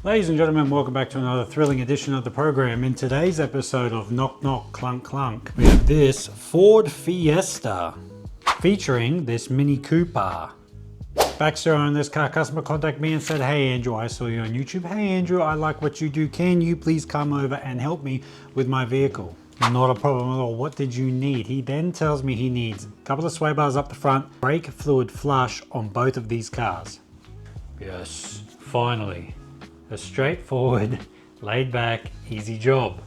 Ladies and gentlemen, welcome back to another thrilling edition of the program. In today's episode of Knock Knock Clunk Clunk, we have this Ford Fiesta featuring this Mini Cooper. Backstory on this car: customer contacted me and said, "Hey Andrew, I saw you on YouTube. Hey Andrew, I like what you do. Can you please come over and help me with my vehicle?" Not a problem at all. What did you need? He then tells me he needs a couple of sway bars up the front, brake fluid flush on both of these cars. Yes, finally. A straightforward, laid back, easy job,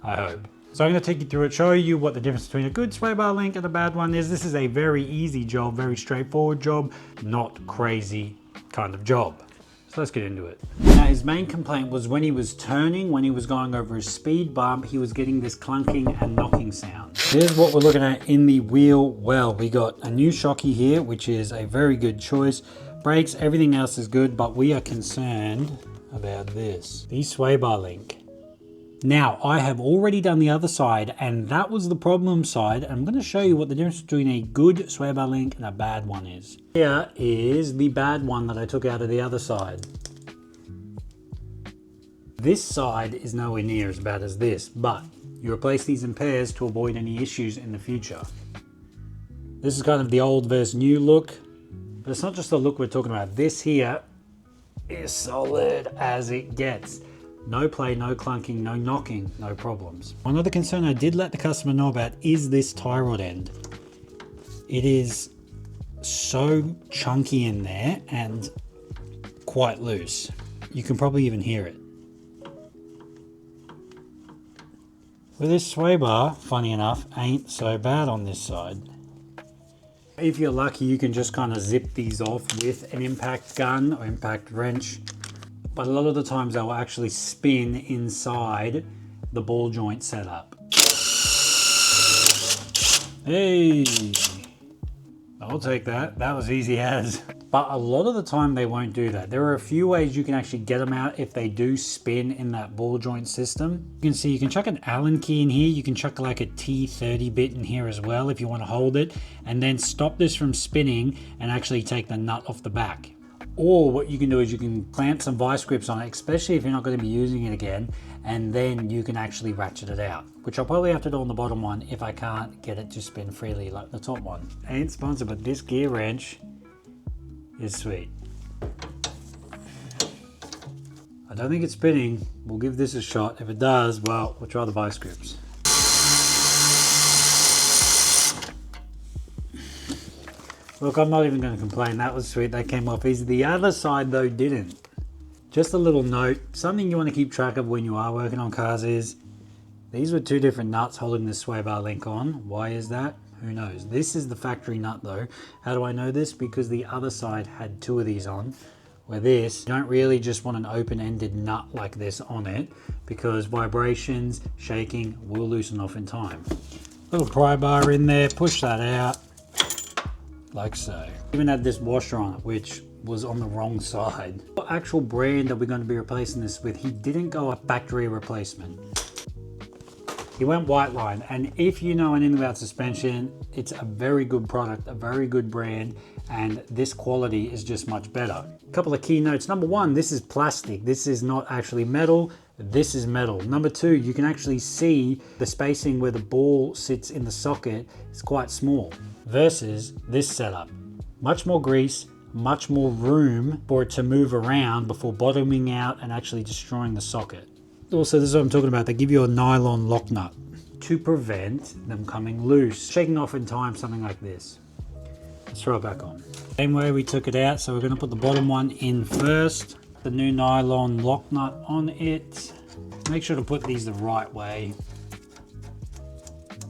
I hope. So I'm going to take you through it, show you what the difference between a good sway bar link and a bad one is. This is a very easy job, very straightforward job, not crazy kind of job. So let's get into it. Now his main complaint was when he was turning, when he was going over a speed bump, he was getting this clunking and knocking sound. Here's what we're looking at in the wheel well. We got a new shocky here, which is a very good choice. Brakes, everything else is good, but we are concerned about this, the sway bar link. Now I have already done the other side and that was the problem side. I'm going to show you what the difference between a good sway bar link and a bad one is. Here is the bad one that I took out of the other side. This side is nowhere near as bad as this, but you replace these in pairs to avoid any issues in the future. This is kind of the old versus new look, but it's not just the look we're talking about. This here is solid as it gets. No play, no clunking, no knocking, no problems. One other concern I did let the customer know about is this tie rod end. It is so chunky in there and quite loose. You can probably even hear it. With this sway bar, funny enough, ain't so bad on this side. If you're lucky, you can just kind of zip these off with an impact gun or impact wrench. But a lot of the times they'll actually spin inside the ball joint setup. Hey, I'll take that. That was easy as. But a lot of the time they won't do that. There are a few ways you can actually get them out if they do spin in that ball joint system. You can see you can chuck an Allen key in here. You can chuck like a T30 bit in here as well if you want to hold it and then stop this from spinning and actually take the nut off the back. Or what you can do is you can clamp some vice grips on it, especially if you're not going to be using it again, and then you can actually ratchet it out, which I'll probably have to do on the bottom one if I can't get it to spin freely like the top one. Ain't sponsored, but this gear wrench is sweet. I don't think it's spinning. We'll give this a shot. If it does, well, we'll try the vice grips. Look, I'm not even going to complain. That was sweet. That came off easy. The other side, though, didn't. Just a little note. Something you want to keep track of when you are working on cars is these were two different nuts holding this sway bar link on. Why is that? Who knows? This is the factory nut, though. How do I know this? Because the other side had two of these on. Where this, you don't really just want an open-ended nut like this on it because vibrations, shaking will loosen off in time. Little pry bar in there. Push that out. Like so. Even had this washer on it, which was on the wrong side. What actual brand are we going to be replacing this with? He didn't go a factory replacement. He went white line, and if you know anything about suspension, it's a very good product, a very good brand, and this quality is just much better. A couple of key notes. Number one, this is plastic. This is not actually metal. This is metal. Number two, you can actually see the spacing where the ball sits in the socket is quite small versus this setup. Much more grease, much more room for it to move around before bottoming out and actually destroying the socket. Also, this is what I'm talking about. They give you a nylon lock nut to prevent them coming loose, shaking off in time, something like this. Let's throw it back on. Same way we took it out, so we're going to put the bottom one in first. The new nylon lock nut on it. Make sure to put these the right way.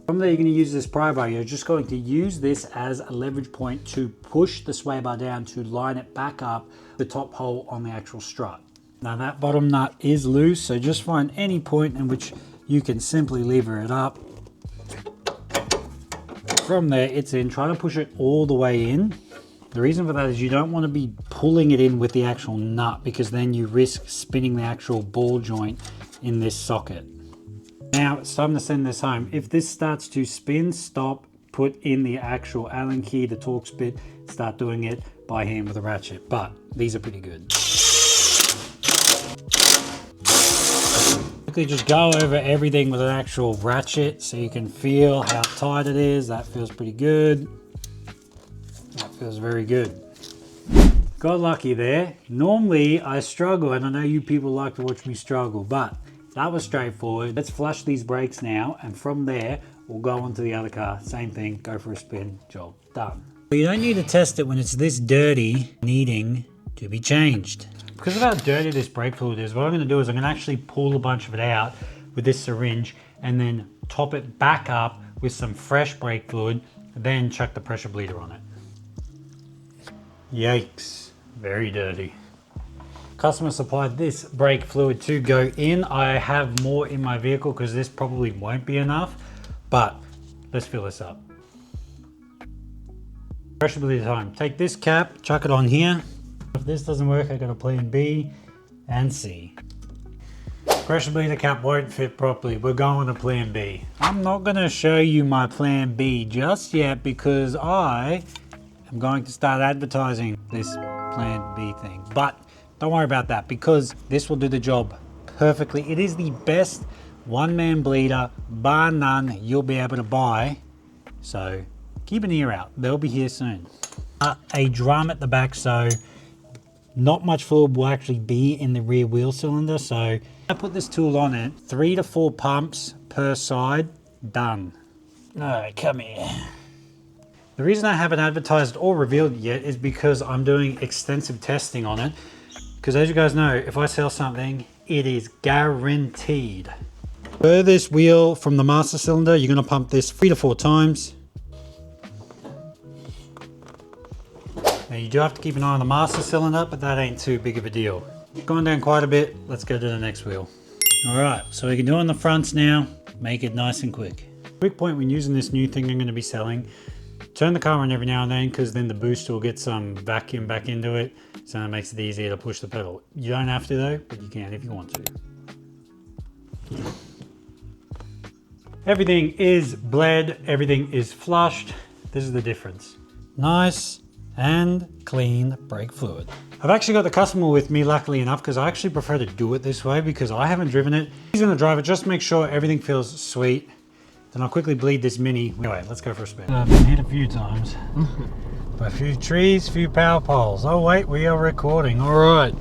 From there, you're going to use this pry bar. You're just going to use this as a leverage point to push the sway bar down to line it back up the top hole on the actual strut. Now that bottom nut is loose, so just find any point in which you can simply lever it up. From there, it's in. Try to push it all the way in. The reason for that is you don't want to be pulling it in with the actual nut because then you risk spinning the actual ball joint in this socket. Now it's time to send this home. If this starts to spin, stop, put in the actual Allen key, the Torx bit, start doing it by hand with a ratchet. But these are pretty good. Quickly just go over everything with an actual ratchet so you can feel how tight it is. That feels pretty good. That feels very good. Got lucky there. Normally I struggle, and I know you people like to watch me struggle, but that was straightforward. Let's flush these brakes now, and from there we'll go on to the other car. Same thing, go for a spin, job done. But you don't need to test it when it's this dirty, needing to be changed. Because of how dirty this brake fluid is, what I'm going to do is I'm going to actually pull a bunch of it out with this syringe and then top it back up with some fresh brake fluid, then chuck the pressure bleeder on it. Yikes, very dirty. Customer supplied this brake fluid to go in. I have more in my vehicle because this probably won't be enough, but let's fill this up. Pressure bleeder time. Take this cap, chuck it on here. If this doesn't work, I got a plan B and C. Pressure bleeder cap won't fit properly. We're going to plan B. I'm not going to show you my plan B just yet because I am going to start advertising this plan B thing. But don't worry about that because this will do the job perfectly. It is the best one-man bleeder, bar none, you'll be able to buy. So keep an ear out. They'll be here soon. A drum at the back, so not much fluid will actually be in the rear wheel cylinder. So I put this tool on it, 3 to 4 pumps per side, done. All right, come here. The reason I haven't advertised or revealed it yet is because I'm doing extensive testing on it. Because as you guys know, if I sell something, it is guaranteed. Furthest wheel from the master cylinder, you're going to pump this 3 to 4 times. Now you do have to keep an eye on the master cylinder, but that ain't too big of a deal. Going down quite a bit, let's go to the next wheel. All right, so we can do it on the fronts now, make it nice and quick. Quick point when using this new thing I'm going to be selling, turn the car on every now and then because then the booster will get some vacuum back into it, so it makes it easier to push the pedal. You don't have to though, but you can if you want to. Everything is bled, everything is flushed. This is the difference. Nice and clean brake fluid. I've actually got the customer with me, luckily enough, because I actually prefer to do it this way because I haven't driven it. He's gonna drive it, just make sure everything feels sweet. Then I'll quickly bleed this Mini. Anyway, let's go for a spin. I've been hit a few times. By a few trees, few power poles. Oh wait, we are recording, all right.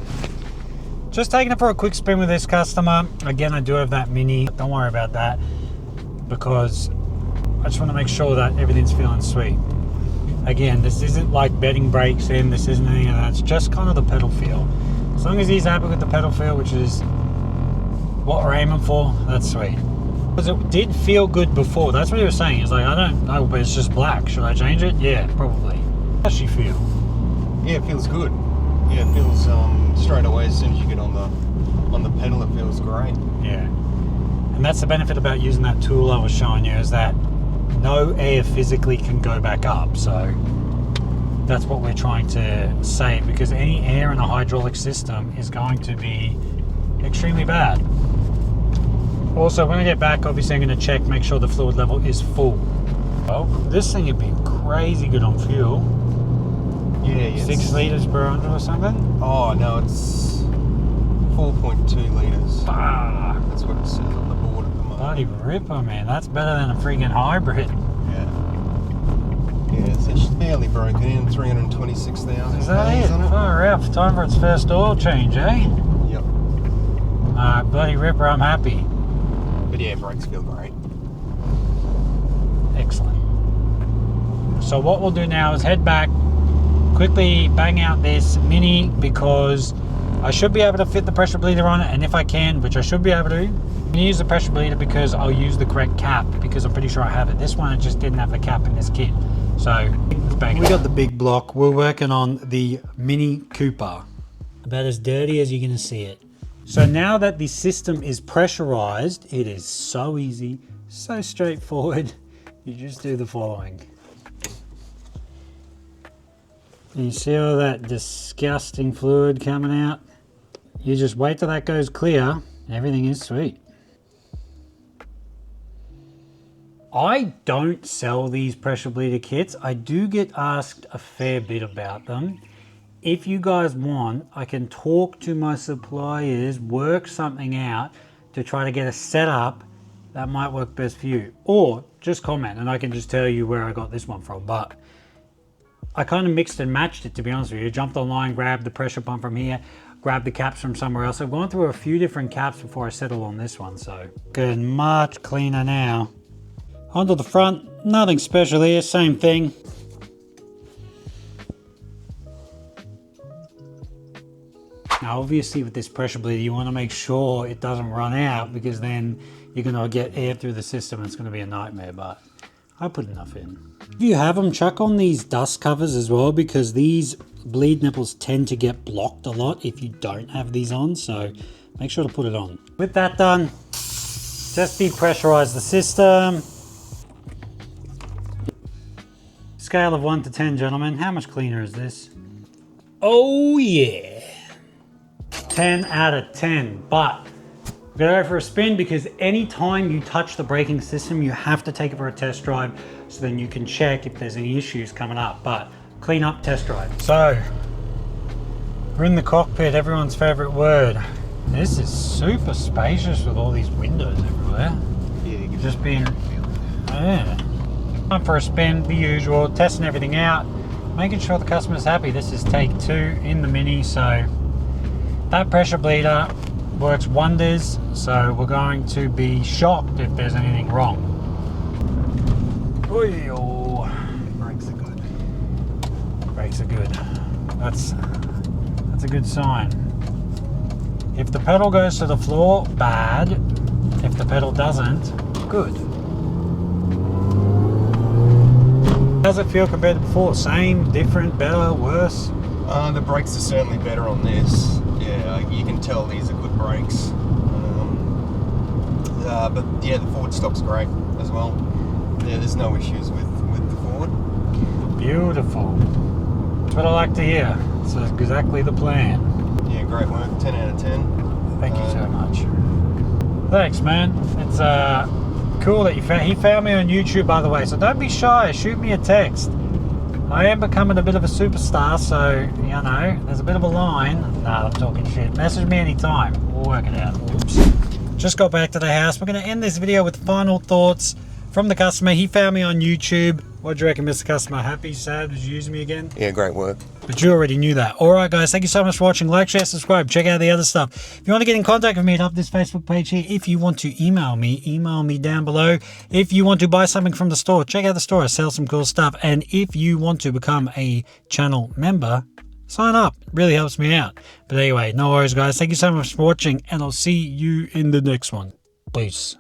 Just taking it for a quick spin with this customer. Again, I do have that Mini, don't worry about that because I just wanna make sure that everything's feeling sweet. Again, this isn't like bedding brakes in, this isn't any of that, it's just kind of the pedal feel. As long as he's happy with the pedal feel, which is what we're aiming for, that's sweet. Because it did feel good before, that's what he was saying. He's like, I don't know, but it's just black. Should I change it? Yeah, probably. How does she feel? Yeah, it feels good. Yeah, it feels straight away as soon as you get on the pedal, it feels great. Yeah. And that's the benefit about using that tool I was showing you, is that no air physically can go back up. So that's what we're trying to save, because any air in a hydraulic system is going to be extremely bad. Also, when I get back, obviously I'm going to check, make sure the fluid level is full. Well, this thing would be crazy good on fuel. Yeah, 6 litres per 100 or something? Oh no, it's 4.2 litres. Ah, That's what it says on the board at the moment. bloody ripper, man. That's better than a freaking hybrid. Yeah, so it's barely broken in, 326,000. Is that it? Far out. Time for its first oil change, eh? Yep. Alright, bloody ripper, I'm happy. But yeah, brakes feel great. Excellent. So what we'll do now is head back, quickly bang out this Mini, because I should be able to fit the pressure bleeder on it, and if I can, which I should be able to, I'm going to use the pressure bleeder because I'll use the correct cap, because I'm pretty sure I have it. This one, I just didn't have the cap in this kit. So let's bang it. We got the big block. We're working on the Mini Cooper. About as dirty as you're going to see it. So now that the system is pressurized, it is so easy, so straightforward. You just do the following. And you see all that disgusting fluid coming out? You just wait till that goes clear, and everything is sweet. I don't sell these pressure bleeder kits. I do get asked a fair bit about them. If you guys want, I can talk to my suppliers, work something out to try to get a setup that might work best for you. Or just comment and I can just tell you where I got this one from. But I kind of mixed and matched it, to be honest with you. Jumped online, grabbed the pressure pump from here, grabbed the caps from somewhere else. I've gone through a few different caps before I settle on this one, so good, much cleaner now. Onto the front, nothing special here, same thing. Now obviously with this pressure bleeder you want to make sure it doesn't run out, because then you're going to get air through the system and it's going to be a nightmare, but I put enough in. If you have them, chuck on these dust covers as well, because these bleed nipples tend to get blocked a lot if you don't have these on, so make sure to put it on. With that done, just depressurize the system. Scale of 1 to 10, gentlemen. How much cleaner is this? Oh yeah. 10 out of 10, but we're gonna go for a spin, because anytime you touch the braking system, you have to take it for a test drive, so then you can check if there's any issues coming up. But clean up test drive. So we're in the cockpit, everyone's favorite word. This is super spacious with all these windows everywhere. Yeah, you can Just being, yeah. Time for a spin, the usual, testing everything out, making sure the customer's happy. This is take 2 in the Mini, so that pressure bleeder works wonders, so we're going to be shocked if there's anything wrong. Oy, oh. brakes are good. Brakes are good. That's a good sign. If the pedal goes to the floor, bad. If the pedal doesn't, good. How's it feel compared to before? Same, different, better, worse? The brakes are certainly better on this. Yeah, you can tell these are good brakes. But yeah, the Ford stock's great as well. Yeah, there's no issues with the Ford. Beautiful. That's what I like to hear. It's exactly the plan. Yeah, great work. 10 out of 10. Thank you so much. Thanks, man. It's cool that he found me on YouTube, by the way, so don't be shy. Shoot me a text. I am becoming a bit of a superstar, so, you know, there's a bit of a line. Nah, I'm talking shit. Message me anytime. We'll work it out. Oops. Just got back to the house. We're going to end this video with final thoughts from the customer. He found me on YouTube. What do you reckon, Mr. Customer? Happy, sad, was you using me again? Yeah, great work. But you already knew that. Alright guys, thank you so much for watching. Like, share, subscribe, check out the other stuff. If you want to get in contact with me, hit up this Facebook page here. If you want to email me down below. If you want to buy something from the store, check out the store. I sell some cool stuff. And if you want to become a channel member, sign up. It really helps me out. But anyway, no worries guys. Thank you so much for watching, and I'll see you in the next one. Peace.